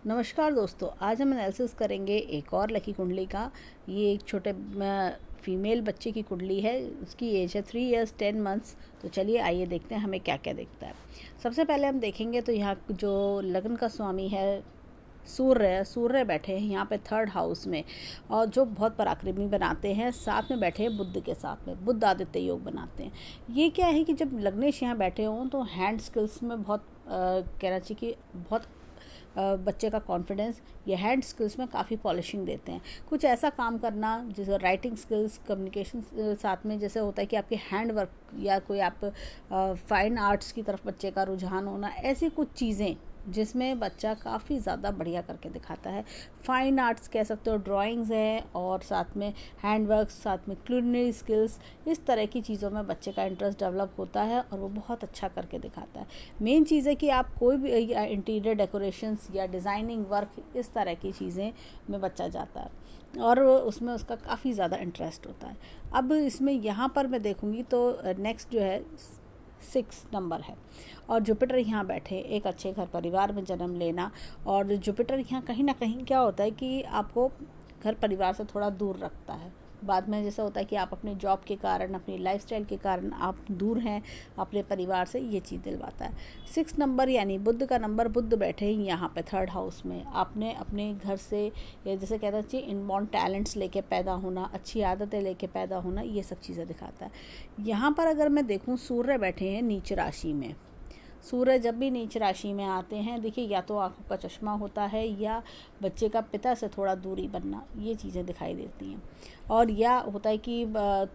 नमस्कार दोस्तों, आज हम एनालिसिस करेंगे एक और लकी कुंडली का। ये एक छोटे फीमेल बच्चे की कुंडली है। उसकी एज है 3 इयर्स 10 मंथ्स। तो चलिए आइए देखते हैं हमें क्या क्या दिखता है। सबसे पहले हम देखेंगे तो यहाँ जो लग्न का स्वामी है सूर्य बैठे हैं यहाँ पे 3rd हाउस में, और जो बहुत पराक्रमी बनाते हैं। साथ में बैठे हैं बुध के साथ में, बुध आदित्य योग बनाते हैं। ये क्या है कि जब लग्नेश यहाँ बैठे हों तो हैंड स्किल्स में बहुत कहना चाहिए कि बहुत बच्चे का कॉन्फिडेंस ये हैंड स्किल्स में काफ़ी पॉलिशिंग देते हैं। कुछ ऐसा काम करना जैसे राइटिंग स्किल्स, कम्युनिकेशन, साथ में जैसे होता है कि आपके हैंड वर्क या कोई आप फाइन आर्ट्स की तरफ बच्चे का रुझान होना, ऐसी कुछ चीज़ें जिसमें बच्चा काफ़ी ज़्यादा बढ़िया करके दिखाता है। फाइन आर्ट्स कह सकते हो, ड्राइंग्स हैं, और साथ में हैंड वर्क, साथ में क्यूलिनरी स्किल्स, इस तरह की चीज़ों में बच्चे का इंटरेस्ट डेवलप होता है और वो बहुत अच्छा करके दिखाता है। मेन चीज़ है कि आप कोई भी इंटीरियर डेकोरेशंस या डिज़ाइनिंग वर्क, इस तरह की चीज़ें में बच्चा जाता है और उसमें उसका काफ़ी ज़्यादा इंटरेस्ट होता है। अब इसमें यहाँ पर मैं देखूँगी तो नेक्स्ट जो है 6 नंबर है, और जुपिटर यहाँ बैठे एक अच्छे घर परिवार में जन्म लेना। और जुपिटर यहाँ कहीं ना कहीं क्या होता है कि आपको घर परिवार से थोड़ा दूर रखता है। बाद में जैसा होता है कि आप अपने जॉब के कारण, अपनी लाइफस्टाइल के कारण आप दूर हैं अपने परिवार से, ये चीज़ दिलवाता है। 6 नंबर यानी बुध का नंबर, बुध बैठे ही यहाँ पे 3rd हाउस में। आपने अपने घर से जैसे कहना चाहिए इनबॉर्न टैलेंट्स लेके पैदा होना, अच्छी आदतें लेके पैदा होना, ये सब चीज़ें दिखाता है। यहाँ पर अगर मैं देखूँ सूर्य बैठे हैं नीच राशि में। सूर्य जब भी नीच राशि में आते हैं, देखिए या तो आंखों का चश्मा होता है या बच्चे का पिता से थोड़ा दूरी बनना, ये चीज़ें दिखाई देती हैं। और या होता है कि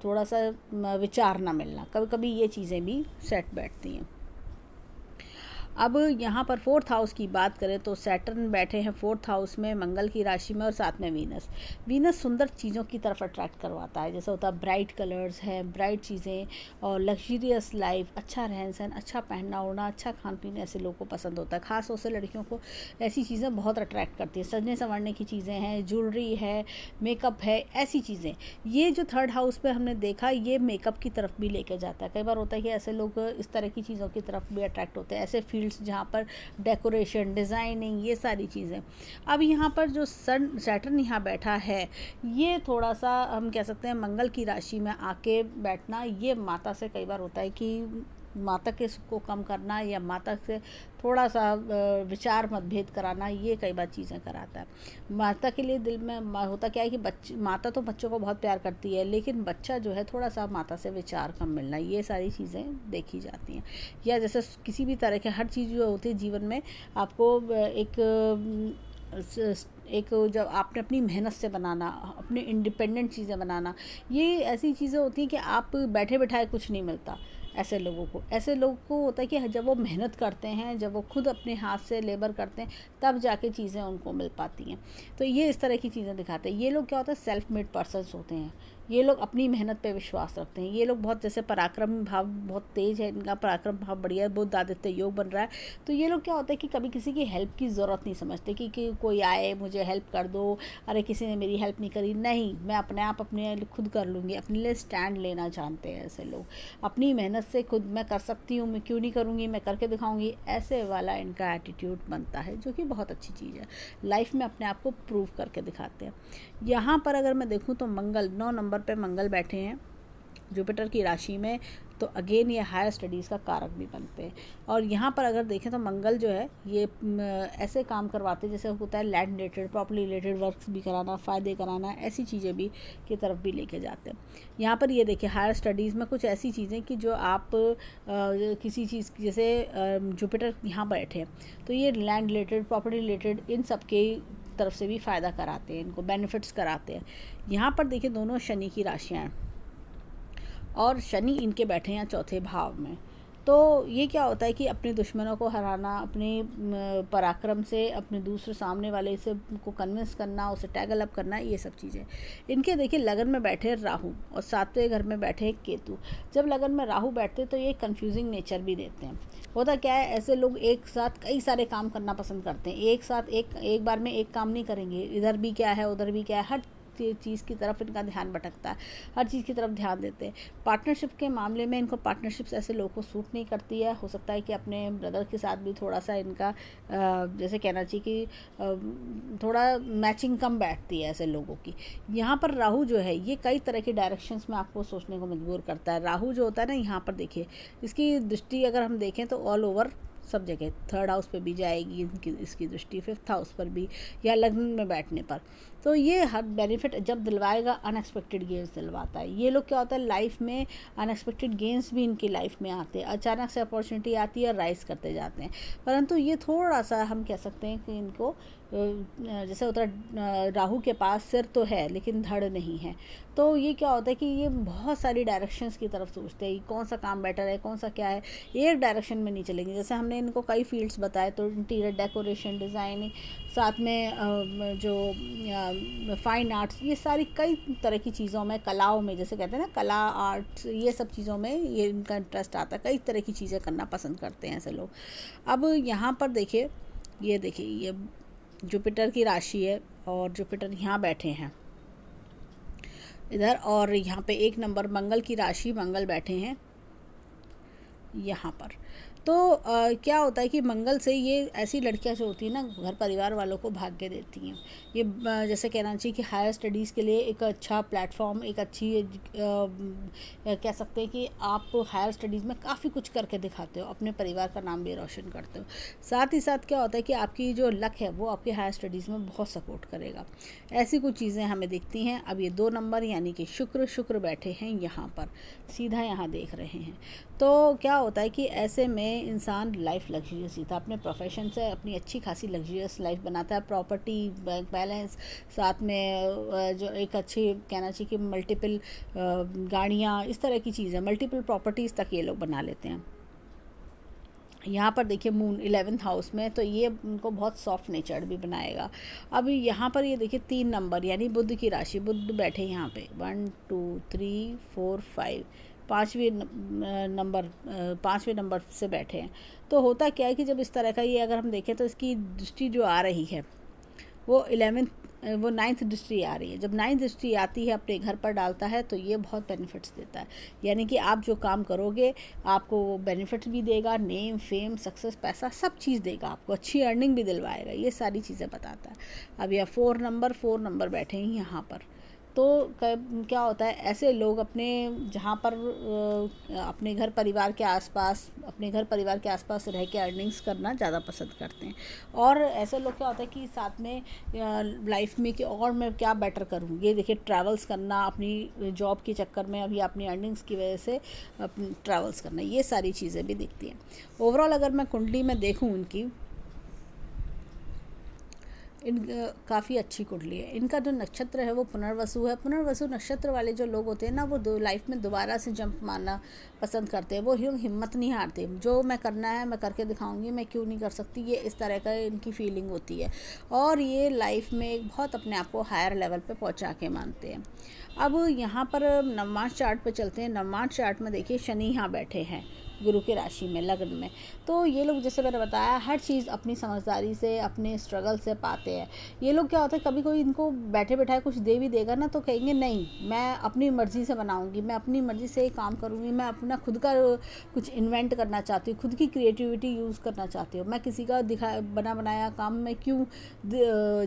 थोड़ा सा विचार ना मिलना, कभी कभी ये चीज़ें भी सेट बैठती हैं। अब यहाँ पर 4th हाउस की बात करें तो सैटर्न बैठे हैं 4th हाउस में, मंगल की राशि में, और साथ में वीनस सुंदर चीज़ों की तरफ अट्रैक्ट करवाता है। जैसे होता है ब्राइट कलर्स हैं, ब्राइट चीज़ें और लग्जरियस लाइफ, अच्छा रहन सहन, अच्छा पहनना ओढ़ना, अच्छा खान पीना, ऐसे लोगों को पसंद होता है। खास तौर से लड़कियों को ऐसी चीज़ें बहुत अट्रैक्ट करती हैं। सजने संवरने की चीज़ें हैं, ज्वेलरी है, मेकअप है, ऐसी चीज़ें। ये जो 3rd हाउस पे हमने देखा, ये मेकअप की तरफ भी लेके जाता है। कई बार होता है कि ऐसे लोग इस तरह की चीज़ों की तरफ भी अट्रैक्ट होते हैं, ऐसे फील्ड जहाँ पर डेकोरेशन, डिज़ाइनिंग, ये सारी चीज़ें। अब यहाँ पर जो सैटर्न यहाँ बैठा है, ये थोड़ा सा हम कह सकते हैं मंगल की राशि में आके बैठना, ये माता से कई बार होता है कि माता के सुख को कम करना या माता से थोड़ा सा विचार मतभेद कराना, ये कई बार चीज़ें कराता है। माता के लिए दिल में होता क्या है कि माता तो बच्चों को बहुत प्यार करती है, लेकिन बच्चा जो है थोड़ा सा माता से विचार कम मिलना, ये सारी चीज़ें देखी जाती हैं। या जैसे किसी भी तरह के हर चीज़ जो होती है जीवन में, आपको एक जब आपने अपनी मेहनत से बनाना, अपने इंडिपेंडेंट चीज़ें बनाना, ये ऐसी चीज़ें होती हैं कि आप बैठे बैठाए कुछ नहीं मिलता। ऐसे लोगों को होता है कि जब वो मेहनत करते हैं, जब वो खुद अपने हाथ से लेबर करते हैं, तब जाके चीज़ें उनको मिल पाती हैं। तो ये इस तरह की चीज़ें दिखाते हैं। ये लोग क्या होता है, सेल्फ मेड पर्सन्स होते हैं। ये लोग अपनी मेहनत पे विश्वास रखते हैं। ये लोग बहुत जैसे पराक्रम भाव बहुत तेज है, इनका पराक्रम भाव बढ़िया है, बुध आदित्य योग बन रहा है। तो ये लोग क्या होता है कि कभी किसी की हेल्प की ज़रूरत नहीं समझते कि कोई आए मुझे हेल्प कर दो, अरे किसी ने मेरी हेल्प नहीं करी, नहीं, मैं अपने आप अपने खुद कर लूँगी। अपने लिए स्टैंड लेना जानते हैं ऐसे लोग। अपनी मेहनत से खुद मैं कर सकती हूँ, मैं क्यों नहीं करूँगी, मैं करके दिखाऊँगी, ऐसे वाला इनका एटीट्यूड बनता है, जो कि बहुत अच्छी चीज़ है। लाइफ में अपने आप को प्रूव करके दिखाते हैं। यहाँ पर अगर मैं देखूँ तो मंगल 9 नंबर पे मंगल बैठे हैं जुपिटर की राशि में, तो अगेन ये हायर स्टडीज़ का कारक भी बनते हैं। और यहाँ पर अगर देखें तो मंगल जो है ये ऐसे काम करवाते हैं जैसे होता है land related, property related works भी कराना, फ़ायदे कराना, ऐसी चीज़ें भी की तरफ भी लेके जाते हैं। यहाँ पर ये देखिए हायर स्टडीज़ में कुछ ऐसी चीज़ें कि जो आप किसी चीज़ जैसे जुपिटर यहाँ बैठे हैं, तो ये लैंड रिलेटेड, प्रॉपर्टी रिलेटेड, इन सब के तरफ से भी फ़ायदा कराते हैं, इनको बेनिफिट्स कराते हैं। यहाँ पर देखिए दोनों शनि की राशियाँ हैं और शनि इनके बैठे हैं 4थे भाव में। तो ये क्या होता है कि अपने दुश्मनों को हराना, अपने पराक्रम से अपने दूसरे सामने वाले से को कन्विंस करना, उसे टैगल अप करना, ये सब चीज़ें इनके। देखिए लगन में बैठे राहु और 7वें घर में बैठे केतु। जब लगन में राहु बैठते तो ये कंफ्यूजिंग नेचर भी देते हैं। होता क्या है, ऐसे लोग एक साथ कई सारे काम करना पसंद करते हैं। एक साथ एक बार में एक काम नहीं करेंगे, इधर भी क्या है उधर भी क्या है, हर चीज़ की तरफ इनका ध्यान भटकता है, हर चीज़ की तरफ ध्यान देते हैं। पार्टनरशिप के मामले में इनको पार्टनरशिप्स ऐसे लोगों को सूट नहीं करती है। हो सकता है कि अपने ब्रदर के साथ भी थोड़ा सा इनका जैसे कहना चाहिए कि थोड़ा मैचिंग कम बैठती है ऐसे लोगों की। यहाँ पर राहु जो है ये कई तरह के डायरेक्शंस में आपको सोचने को मजबूर करता है। राहु जो होता है ना, यहाँ पर देखिए इसकी दृष्टि अगर हम देखें तो ऑल ओवर सब जगह, थर्ड हाउस पे भी जाएगी इसकी दृष्टि, फिफ्थ हाउस पर भी, या लग्न में बैठने पर। तो ये हर बेनिफिट जब दिलवाएगा, अनएक्सपेक्टेड गेन्स दिलवाता है। ये लोग क्या होता है लाइफ में, अनएक्सपेक्टेड गेन्स भी इनकी लाइफ में आते हैं, अचानक से अपॉर्चुनिटी आती है, राइज करते जाते हैं। परंतु ये थोड़ा सा हम कह सकते हैं कि इनको जैसे होता है राहु के पास सिर तो है लेकिन धड़ नहीं है। तो ये क्या होता है कि ये बहुत सारी डायरेक्शंस की तरफ सोचते हैं, कौन सा काम बेटर है, कौन सा क्या है, एक डायरेक्शन में नहीं चलेंगे। जैसे हमने इनको कई फील्ड्स बताए, तो इंटीरियर डेकोरेशन, डिज़ाइनिंग, साथ में जो फाइन आर्ट्स, ये सारी कई तरह की चीज़ों में, कलाओं में, जैसे कहते हैं ना कला, आर्ट्स, ये सब चीज़ों में ये इनका इंटरेस्ट आता है। कई तरह की चीज़ें करना पसंद करते हैं ऐसे लोग। अब यहाँ पर देखिए, ये जुपिटर की राशि है और जुपिटर यहाँ बैठे हैं इधर, और यहाँ पे 1 नंबर मंगल की राशि, मंगल बैठे हैं यहाँ पर। तो क्या होता है कि मंगल से ये ऐसी लड़कियां जो होती हैं ना, घर परिवार वालों को भाग्य देती हैं। ये जैसे कहना चाहिए कि हायर स्टडीज़ के लिए एक अच्छा प्लेटफॉर्म, एक अच्छी कह सकते हैं कि आप हायर स्टडीज़ में काफ़ी कुछ करके दिखाते हो, अपने परिवार का नाम भी रोशन करते हो। साथ ही साथ क्या होता है कि आपकी जो लक है वो आपके हायर स्टडीज़ में बहुत सपोर्ट करेगा। ऐसी कुछ चीज़ें हमें दिखती हैं। अब ये 2 नंबर यानी कि शुक्र बैठे हैं यहाँ पर, सीधा यहाँ देख रहे हैं। तो क्या होता है कि ऐसे में इंसान लाइफ लग्जरियस जीता, अपने प्रोफेशन से अपनी अच्छी खासी लग्जरियस लाइफ बनाता है। प्रॉपर्टी, बैंक बैलेंस, साथ में जो एक अच्छी कहना चाहिए कि मल्टीपल गाड़ियाँ, इस तरह की चीज़ें, मल्टीपल प्रॉपर्टीज़ तक ये लोग बना लेते हैं। यहाँ पर देखिए मून 11th हाउस में, तो ये उनको बहुत सॉफ्ट नेचर्ड भी बनाएगा। अब यहाँ पर ये देखिए 3 नंबर यानी बुध की राशि, बुध बैठे यहाँ पे 1 2 3 4 5, पाँचवें नंबर से बैठे हैं। तो होता क्या है कि जब इस तरह का ये अगर हम देखें तो इसकी दृष्टि जो आ रही है वो 9th दृष्टि आ रही है। जब 9th दृष्टि आती है, अपने घर पर डालता है, तो ये बहुत बेनिफिट्स देता है। यानी कि आप जो काम करोगे आपको वो बेनिफिट्स भी देगा, नेम, फेम, सक्सेस, पैसा, सब चीज़ देगा आपको, अच्छी अर्निंग भी दिलवाएगा, ये सारी चीज़ें बताता है। अब यह 4 नंबर बैठे हैं यहाँ पर। तो क्या होता है, ऐसे लोग अपने जहाँ पर अपने घर परिवार के आसपास रह के अर्निंग्स करना ज़्यादा पसंद करते हैं। और ऐसे लोग क्या होता है कि साथ में लाइफ में कि और मैं क्या बेटर करूँ, ये देखिए ट्रैवल्स करना, अपनी जॉब के चक्कर में, अभी अपनी अर्निंग्स की वजह से ट्रैवल्स करना, ये सारी चीज़ें भी दिखती हैं। ओवरऑल अगर मैं कुंडली में देखूँ इनकी, काफ़ी अच्छी कुंडली है। इनका जो नक्षत्र है वो पुनर्वसु है। पुनर्वसु नक्षत्र वाले जो लोग होते हैं ना, वो लाइफ में दोबारा से जंप मारना पसंद करते हैं। वो हिम्मत नहीं हारते, जो मैं करना है मैं करके दिखाऊंगी, मैं क्यों नहीं कर सकती, ये इस तरह का इनकी फीलिंग होती है। और ये लाइफ में एक बहुत अपने आप को हायर लेवल पे पहुंचा के मानते हैं। अब यहाँ पर नवमांश चार्ट पे चलते हैं। नवमांश चार्ट में देखिए शनि यहाँ बैठे हैं गुरु की राशि में, लग्न में। तो ये लोग जैसे मैंने बताया, हर चीज़ अपनी समझदारी से, अपने स्ट्रगल से पाते हैं। ये लोग क्या होता है, कभी कोई इनको बैठे बैठाए कुछ दे भी देगा ना, तो कहेंगे नहीं, मैं अपनी मर्ज़ी से बनाऊंगी, मैं अपनी मर्ज़ी से काम करूंगी, मैं अपना खुद का कुछ इन्वेंट करना चाहती हूँ, खुद की क्रिएटिविटी यूज़ करना चाहती हूँ, मैं किसी का बना बनाया काम मैं क्यों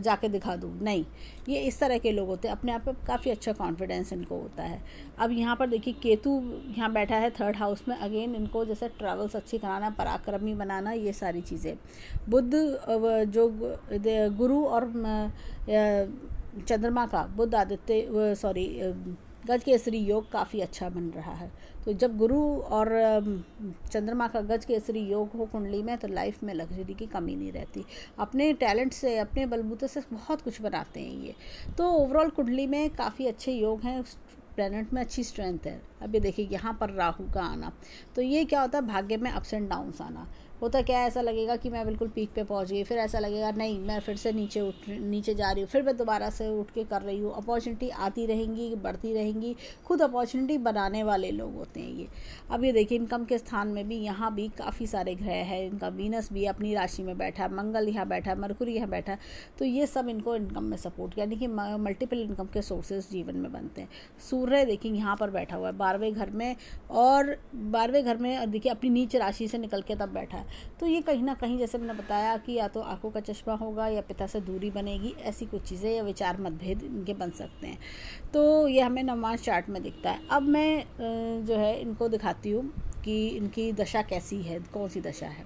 जाके दिखा दूँ, नहीं। ये इस तरह के लोग होते हैं, अपने आप पे काफ़ी अच्छा कॉन्फिडेंस इनको होता है। अब यहाँ पर देखिए केतु यहाँ बैठा है 3rd हाउस में। अगेन इनको जैसे ट्रैवल्स अच्छी कराना, पराक्रमी बनाना, ये सारी चीज़ें। बुध जो गुरु और चंद्रमा का बुध आदित्य गज केसरी योग काफ़ी अच्छा बन रहा है। तो जब गुरु और चंद्रमा का गज केसरी योग हो कुंडली में, तो लाइफ में लग्जरी की कमी नहीं रहती। अपने टैलेंट से, अपने बलबूते से बहुत कुछ बनाते हैं ये। तो ओवरऑल कुंडली में काफ़ी अच्छे योग हैं, प्लैनेट में अच्छी स्ट्रेंथ है। अब ये देखिए यहाँ पर राहु का आना, तो ये क्या होता है, भाग्य में अप्स एंड डाउन्स आना होता। क्या ऐसा लगेगा कि मैं बिल्कुल पीक पे पहुंच गई, फिर ऐसा लगेगा नहीं मैं फिर से नीचे जा रही हूँ, फिर मैं दोबारा से उठ के कर रही हूँ। अपॉर्चुनिटी आती रहेंगी, बढ़ती रहेंगी, खुद अपॉर्चुनिटी बनाने वाले लोग होते हैं ये। अब ये देखिए इनकम के स्थान में भी यहाँ भी काफ़ी सारे ग्रह हैं, इनका वीनस भी अपनी राशि में बैठा है, मंगल यहाँ बैठा है, मरकुरी यहाँ बैठा है, तो ये सब इनको इनकम में सपोर्ट, यानी कि मल्टीपल इनकम के सोर्सेज जीवन में बनते हैं। सूर्य देखिए यहाँ पर बैठा हुआ है 12वें घर में, और 12वें घर में देखिए अपनी नीच राशि से निकल के तब बैठा है, तो ये कहीं ना कहीं जैसे मैंने बताया कि या तो आंखों का चश्मा होगा, या पिता से दूरी बनेगी, ऐसी कुछ चीज़ें या विचार मतभेद इनके बन सकते हैं। तो ये हमें नवमास चार्ट में दिखता है। अब मैं जो है इनको दिखाती हूँ कि इनकी दशा कैसी है, कौन सी दशा है।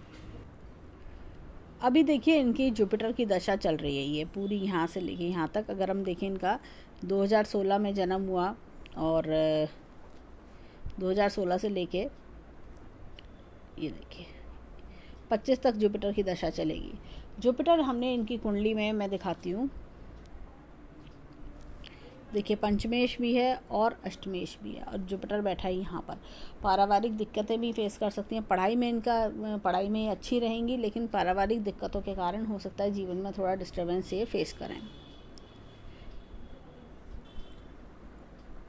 अभी देखिए इनकी जुपिटर की दशा चल रही है, ये पूरी यहाँ से लेके यहाँ तक। अगर हम देखें इनका 2016 में जन्म हुआ, और 2016 से लेके ये देखिए 25 तक जुपिटर की दशा चलेगी। जुपिटर हमने इनकी कुंडली में मैं दिखाती हूँ, देखिए पंचमेश भी है और अष्टमेश भी है, और जुपिटर बैठा है यहाँ पर। पारिवारिक दिक्कतें भी फेस कर सकती हैं, पढ़ाई में अच्छी रहेंगी, लेकिन पारिवारिक दिक्कतों के कारण हो सकता है जीवन में थोड़ा डिस्टर्बेंस ये फेस करें।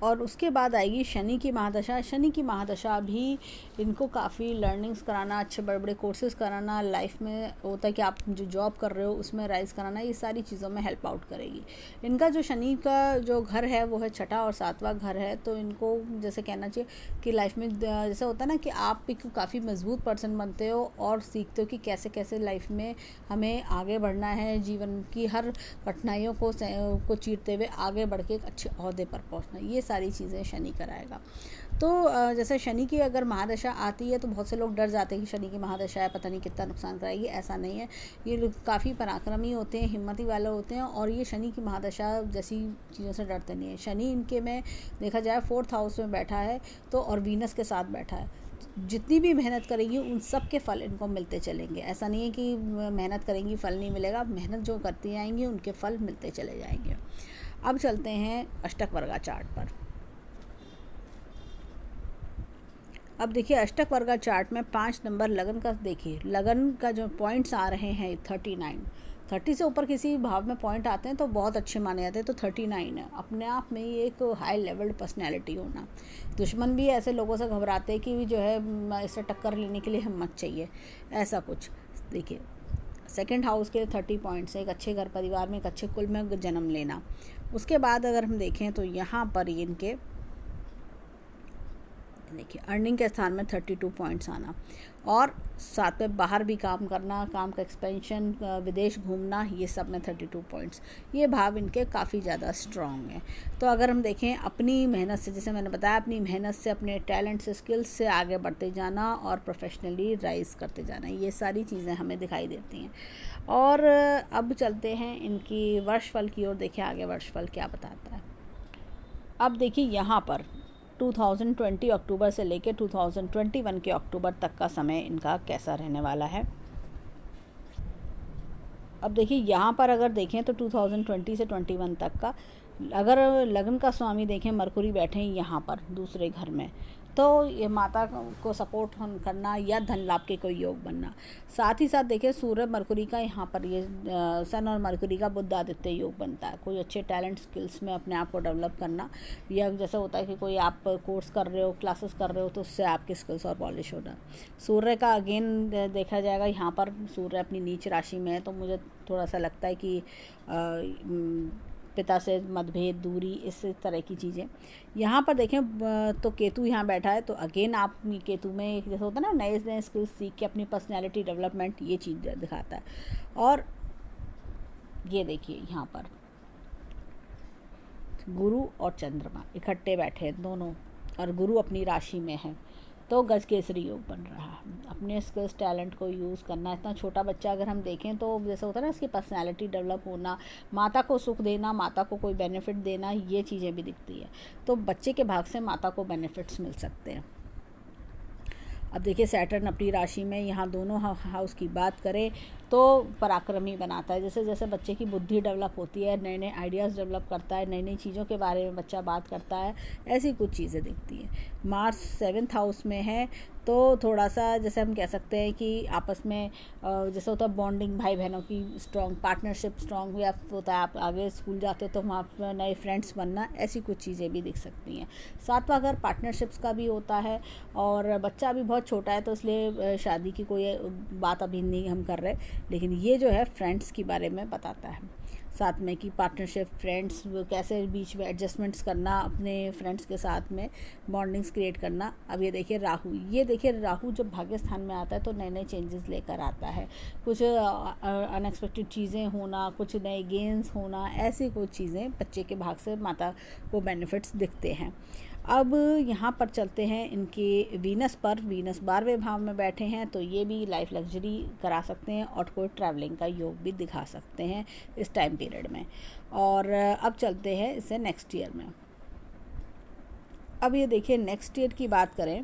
और उसके बाद आएगी शनि की महादशा। शनि की महादशा भी इनको काफ़ी लर्निंग्स कराना, अच्छे बड़े बड़े कोर्सेज कराना, लाइफ में होता है कि आप जो जॉब कर रहे हो उसमें राइज कराना, ये सारी चीज़ों में हेल्प आउट करेगी। इनका जो शनि का जो घर है वो है 6ठा और 7वां घर है, तो इनको जैसे कहना चाहिए कि लाइफ में जैसे होता है ना कि आप एक काफ़ी मजबूत पर्सन बनते हो और सीखते हो कि कैसे कैसे लाइफ में हमें आगे बढ़ना है, जीवन की हर कठिनाइयों को चीरते हुए आगे बढ़ के एक अच्छे ओहदे पर पहुँचना, ये सारी चीज़ें शनि कराएगा। तो जैसे शनि की अगर महादशा आती है तो बहुत से लोग डर जाते हैं कि शनि की महादशा है, पता नहीं कितना नुकसान कराएगी। ऐसा नहीं है, ये लोग काफ़ी पराक्रमी होते हैं, हिम्मती वाले होते हैं, और ये शनि की महादशा जैसी चीज़ों से डरते नहीं है। शनि इनके में देखा जाए 4th हाउस में बैठा है, तो और वीनस के साथ बैठा है, जितनी भी मेहनत करेंगी उन सब के फल इनको मिलते चलेंगे। ऐसा नहीं है कि मेहनत करेंगी फल नहीं मिलेगा, मेहनत जो करती आएंगी उनके फल मिलते चले जाएंगे। अब चलते हैं अष्टक वर्गा चार्ट पर। अब देखिए अष्टक वर्गा चार्ट में 5 नंबर लगन का, देखिए लगन का जो पॉइंट्स आ रहे हैं 39, 30 से ऊपर किसी भाव में पॉइंट आते हैं तो बहुत अच्छे माने जाते हैं, तो 39 है। अपने आप में ये एक हाई लेवल्ड पर्सनैलिटी होना। दुश्मन भी ऐसे लोगों से घबराते हैं कि जो है इससे टक्कर लेने के लिए हिम्मत चाहिए, ऐसा कुछ। देखिए 2nd हाउस के 30 पॉइंट्स, एक अच्छे घर परिवार में एक अच्छे कुल में जन्म लेना। उसके बाद अगर हम देखें तो यहाँ पर इनके देखिए अर्निंग के स्थान में 32 पॉइंट्स आना, और साथ में बाहर भी काम करना, काम का एक्सपेंशन, विदेश घूमना, ये सब में 32 पॉइंट्स। ये भाव इनके काफ़ी ज़्यादा स्ट्रॉन्ग हैं। तो अगर हम देखें अपनी मेहनत से, जैसे मैंने बताया, अपनी मेहनत से, अपने टैलेंट से, स्किल्स से आगे बढ़ते जाना और प्रोफेशनली राइज करते जाना, ये सारी चीज़ें हमें दिखाई देती हैं। और अब चलते हैं इनकी वर्षफल की ओर, देखें आगे वर्षफल क्या बताता है। अब देखिए यहाँ पर 2020 अक्टूबर से लेकर 2021 के अक्टूबर तक का समय इनका कैसा रहने वाला है। अब देखिए यहाँ पर अगर देखें तो 2020 से 21 तक का, अगर लगन का स्वामी देखें मरकुरी बैठे हैं यहाँ पर दूसरे घर में, तो ये माता को सपोर्ट करना या धन लाभ के कोई योग बनना। साथ ही साथ देखिए सूर्य मरकुरी का यहाँ पर ये सन और मरकुरी का बुध आदित्य योग बनता है। कोई अच्छे टैलेंट स्किल्स में अपने आप को डेवलप करना, या जैसा होता है कि कोई आप कोर्स कर रहे हो, क्लासेस कर रहे हो, तो उससे आपके स्किल्स और पॉलिश होना। सूर्य का अगेन देखा जाएगा, यहाँ पर सूर्य अपनी नीच राशि में है, तो मुझे थोड़ा सा लगता है कि पिता से मतभेद, दूरी, इस तरह की चीज़ें। यहाँ पर देखें तो केतु यहाँ बैठा है, तो अगेन आप केतु में जैसे होता है ना, नए नए स्किल्स सीख के अपनी पर्सनैलिटी डेवलपमेंट, ये चीज़ दिखाता है। और ये देखिए यहाँ पर गुरु और चंद्रमा इकट्ठे बैठे हैं दोनों, और गुरु अपनी राशि में है, तो गज केसरी योग बन रहा है। अपने स्किल्स टैलेंट को यूज़ करना। इतना छोटा बच्चा अगर हम देखें तो जैसे होता है ना, इसकी पर्सनैलिटी डेवलप होना, माता को सुख देना, माता को कोई बेनिफिट देना, ये चीज़ें भी दिखती है। तो बच्चे के भाग से माता को बेनिफिट्स मिल सकते हैं। अब देखिए सैटर्न अपनी राशि में, यहाँ दोनों हाउस की बात करें तो पराक्रमी बनाता है। जैसे जैसे बच्चे की बुद्धि डेवलप होती है, नए नए आइडियाज़ डेवलप करता है, नई नई चीज़ों के बारे में बच्चा बात करता है, ऐसी कुछ चीज़ें दिखती हैं। मार्स 7th हाउस में है तो थोड़ा सा जैसे हम कह सकते हैं कि आपस में जैसे होता है बॉन्डिंग, भाई बहनों की स्ट्रॉन्ग पार्टनरशिप स्ट्रॉन्ग हुई, आप होता है आप आगे स्कूल जाते हो तो वहाँ पर नए फ्रेंड्स बनना, ऐसी कुछ चीज़ें भी दिख सकती हैं। 7वां घर पार्टनरशिप्स का भी होता है और बच्चा अभी बहुत छोटा है तो इसलिए शादी की कोई बात अभी नहीं हम कर रहे, लेकिन ये जो है फ्रेंड्स के बारे में बताता है। साथ में कि पार्टनरशिप, फ्रेंड्स कैसे बीच में एडजस्टमेंट्स करना, अपने फ्रेंड्स के साथ में बॉन्डिंग्स क्रिएट करना। अब ये देखिए राहु, ये देखिए राहु जब भाग्य स्थान में आता है तो नए नए चेंजेस लेकर आता है, कुछ अनएक्सपेक्टेड चीज़ें होना, कुछ नए गेन्स होना, ऐसी कुछ चीज़ें बच्चे के भाग से माता को बेनिफिट्स दिखते हैं। अब यहाँ पर चलते हैं इनके वीनस पर। वीनस 12वें भाव में बैठे हैं तो ये भी लाइफ लग्जरी करा सकते हैं और कोई ट्रैवलिंग का योग भी दिखा सकते हैं इस टाइम पीरियड में। और अब चलते हैं इसे नेक्स्ट ईयर में। अब ये देखिए नेक्स्ट ईयर की बात करें,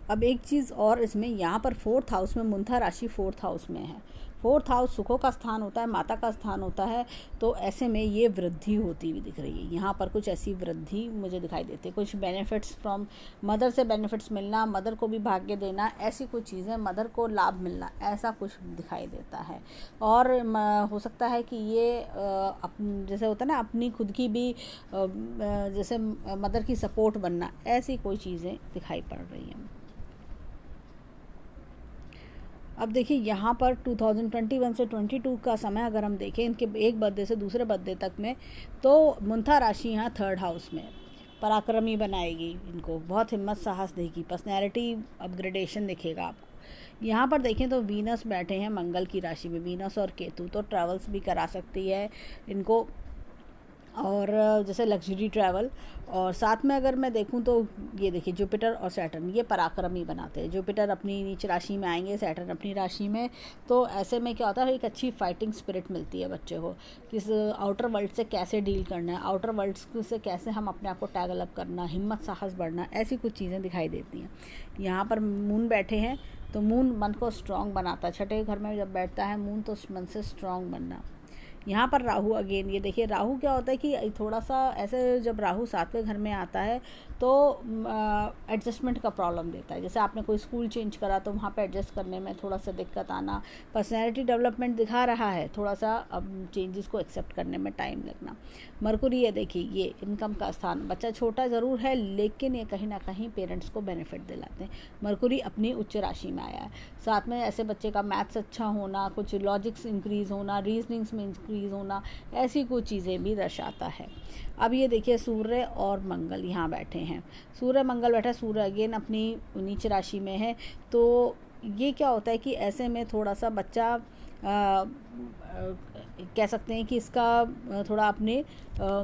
अब एक चीज़ और इसमें यहाँ पर 4th हाउस में मूंधा राशि 4th हाउस में है। 4th हाउस सुखों का स्थान होता है, माता का स्थान होता है, तो ऐसे में ये वृद्धि होती हुई दिख रही है। यहाँ पर कुछ ऐसी वृद्धि मुझे दिखाई देती है, कुछ बेनिफिट्स फ्रॉम मदर से बेनिफिट्स मिलना, मदर को भी भाग्य देना, ऐसी कुछ चीज़ें, मदर को लाभ मिलना, ऐसा कुछ दिखाई देता है। और हो सकता है कि ये जैसे होता है ना अपनी खुद की भी जैसे मदर की सपोर्ट बनना, ऐसी कोई चीज़ें दिखाई पड़ रही हैं। अब देखिए यहाँ पर 2021 से 22 का समय अगर हम देखें इनके एक बर्थडे से दूसरे बर्थडे तक में, तो मूंधा राशि यहाँ 3rd हाउस में पराक्रमी बनाएगी, इनको बहुत हिम्मत साहस देगी, पर्सनैलिटी अपग्रेडेशन दिखेगा आपको। यहाँ पर देखें तो वीनस बैठे हैं मंगल की राशि में, वीनस और केतु, तो ट्रैवल्स भी करा सकती है इनको, और जैसे लग्जरी ट्रैवल। और साथ में अगर मैं देखूं तो ये देखिए जुपिटर और सैटर्न ये पराक्रमी बनाते हैं। जुपिटर अपनी नीच राशि में आएंगे, सैटर्न अपनी राशि में, तो ऐसे में क्या होता है एक अच्छी फाइटिंग स्पिरिट मिलती है बच्चे को, किस आउटर वर्ल्ड से कैसे डील करना है, आउटर वर्ल्ड से कैसे हम अपने आप को टैगल अप करना, हिम्मत साहस बढ़ना, ऐसी कुछ चीज़ें दिखाई देती हैं। यहाँ पर मून बैठे हैं तो मून मन को स्ट्रॉन्ग बनाता है, 6ठे घर में जब बैठता है मून तो मन से स्ट्रॉन्ग बनना। यहाँ पर राहु अगेन, ये देखिए राहु क्या होता है कि थोड़ा सा ऐसे जब राहु 7वें घर में आता है तो एडजस्टमेंट का प्रॉब्लम देता है। जैसे आपने कोई स्कूल चेंज करा तो वहाँ पे एडजस्ट करने में थोड़ा सा दिक्कत आना, पर्सनैलिटी डेवलपमेंट दिखा रहा है, थोड़ा सा अब चेंजेस को एक्सेप्ट करने में टाइम लगना। मरकुरी ये देखिए ये इनकम का स्थान, बच्चा छोटा ज़रूर है लेकिन ये कहीं ना कहीं पेरेंट्स को बेनिफिट दिलाते हैं। मरकुरी अपनी उच्च राशि में आया है, साथ में ऐसे बच्चे का मैथ्स अच्छा होना, कुछ लॉजिक्स इंक्रीज़ होना, रीजनिंग्स में इंक्रीज़ होना, ऐसी कुछ चीज़ें भी दर्शाता है। अब ये देखिए सूर्य और मंगल यहाँ बैठे हैं, सूर्य मंगल बैठा, सूर्य अगेन अपनी नीच राशि में है, तो ये क्या होता है कि ऐसे में थोड़ा सा बच्चा कह सकते हैं कि इसका थोड़ा अपने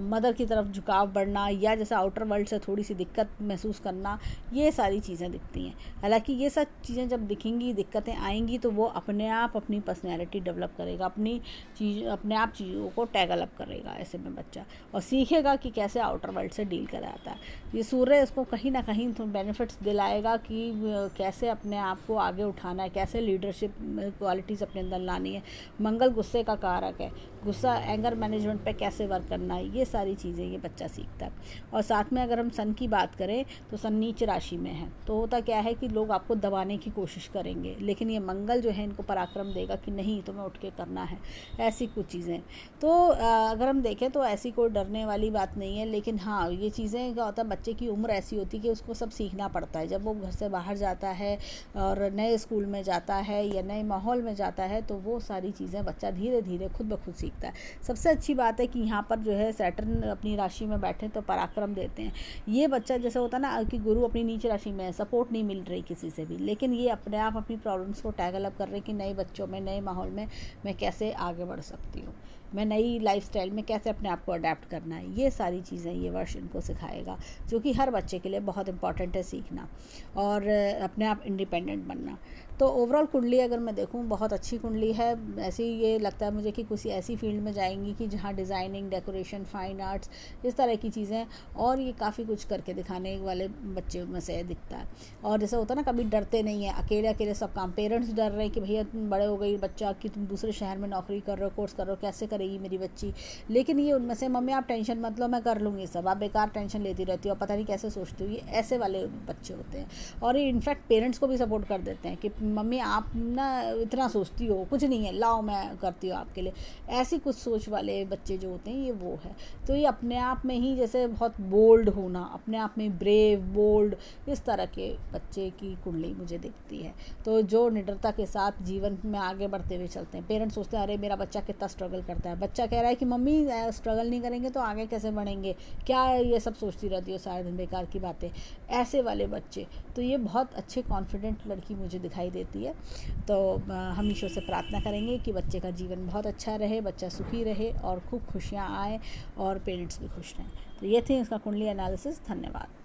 मदर की तरफ झुकाव बढ़ना, या जैसे आउटर वर्ल्ड से थोड़ी सी दिक्कत महसूस करना, ये सारी चीज़ें दिखती हैं। हालांकि ये सब चीज़ें जब दिखेंगी, दिक्कतें आएंगी, तो वो अपने आप अपनी पर्सनैलिटी डेवलप करेगा, अपने आप चीज़ों को टैगल अप करेगा ऐसे में बच्चा, और सीखेगा कि कैसे आउटर वर्ल्ड से डील करा जाता है। ये सूर्य इसको कहीं ना कहीं बेनिफिट्स दिलाएगा कि कैसे अपने आप को आगे उठाना है, कैसे लीडरशिप क्वालिटीज़ अपने अंदर लानी है। मंगल गुस्से का कारक है, गुस्सा एंगर मैनेजमेंट पे कैसे वर्क करना है, ये सारी चीज़ें ये बच्चा सीखता है। और साथ में अगर हम सन की बात करें तो सन नीच राशि में है, तो होता क्या है कि लोग आपको दबाने की कोशिश करेंगे, लेकिन ये मंगल जो है इनको पराक्रम देगा कि नहीं तुम्हें उठ के करना है, ऐसी कुछ चीज़ें। तो अगर हम देखें तो ऐसी कोई डरने वाली बात नहीं है, लेकिन हाँ ये चीज़ें क्या होता है, बच्चे की उम्र ऐसी होती है कि उसको सब सीखना पड़ता है। जब वो घर से बाहर जाता है और नए स्कूल में जाता है या नए माहौल में जाता है, तो वो सारी चीज़ें बच्चा धीरे धीरे खुद ब खुद सीखता है। सबसे अच्छी बात है कि यहाँ पर जो है सैटर्न अपनी राशि में बैठे तो पराक्रम देते हैं। ये बच्चा जैसे होता है ना कि गुरु अपनी नीच राशि में है, सपोर्ट नहीं मिल रही किसी से भी, लेकिन ये अपने आप अपनी प्रॉब्लम्स को टैगल अप कर रहे हैं कि नए बच्चों में, नए माहौल में मैं कैसे आगे बढ़ सकती हूँ, मैं नई लाइफस्टाइल में कैसे अपने आप को अडेप्ट करना है। ये सारी चीज़ें ये वर्ष इनको सिखाएगा, जो कि हर बच्चे के लिए बहुत इंपॉर्टेंट है सीखना, और अपने आप इंडिपेंडेंट बनना। तो ओवरऑल कुंडली अगर मैं देखूँ बहुत अच्छी कुंडली है। ऐसे ही ये लगता है मुझे कि किसी ऐसी फील्ड में जाएंगी कि जहाँ डिज़ाइनिंग, डेकोरेशन, फाइन आर्ट्स, इस तरह की चीज़ें, और ये काफ़ी कुछ करके दिखाने वाले बच्चे में से दिखता है। और जैसे होता है ना, कभी डरते नहीं है, अकेले अकेले सब काम। पेरेंट्स डर रहे हैं कि भैया तुम बड़े हो गई बच्चा, कि तुम दूसरे शहर में नौकरी कर रहे हो, कोर्स कर रहे हो, कैसे करेगी मेरी बच्ची। लेकिन ये उनमें से, मम्मी आप टेंशन मत लो, मैं कर लूँगी सब, आप बेकार टेंशन लेती रहती हो, पता नहीं कैसे सोचती हो। ये ऐसे वाले बच्चे होते हैं। और ये इनफैक्ट पेरेंट्स को भी सपोर्ट कर देते हैं कि मम्मी आप ना इतना सोचती हो, कुछ नहीं है, लाओ मैं करती हूँ आपके लिए। ऐसी कुछ सोच वाले बच्चे जो होते हैं ये वो है। तो ये अपने आप में ही जैसे बहुत बोल्ड होना, अपने आप में ब्रेव, बोल्ड, इस तरह के बच्चे की कुंडली मुझे दिखती है। तो जो निडरता के साथ जीवन में आगे बढ़ते हुए चलते हैं। पेरेंट्स सोचते हैं अरे मेरा बच्चा कितना स्ट्रगल करता है, बच्चा कह रहा है कि मम्मी स्ट्रगल नहीं करेंगे तो आगे कैसे बढ़ेंगे, क्या ये सब सोचती रहती हो सारे दिन बेकार की बातें। ऐसे वाले बच्चे, तो ये बहुत अच्छे कॉन्फिडेंट लड़की मुझे दिखाई देती है। तो हम ईश्वर से प्रार्थना करेंगे कि बच्चे का जीवन बहुत अच्छा रहे, बच्चा सुखी रहे और खूब खुशियाँ आए और पेरेंट्स भी खुश रहें। तो ये थी इसका कुंडली एनालिसिस। धन्यवाद।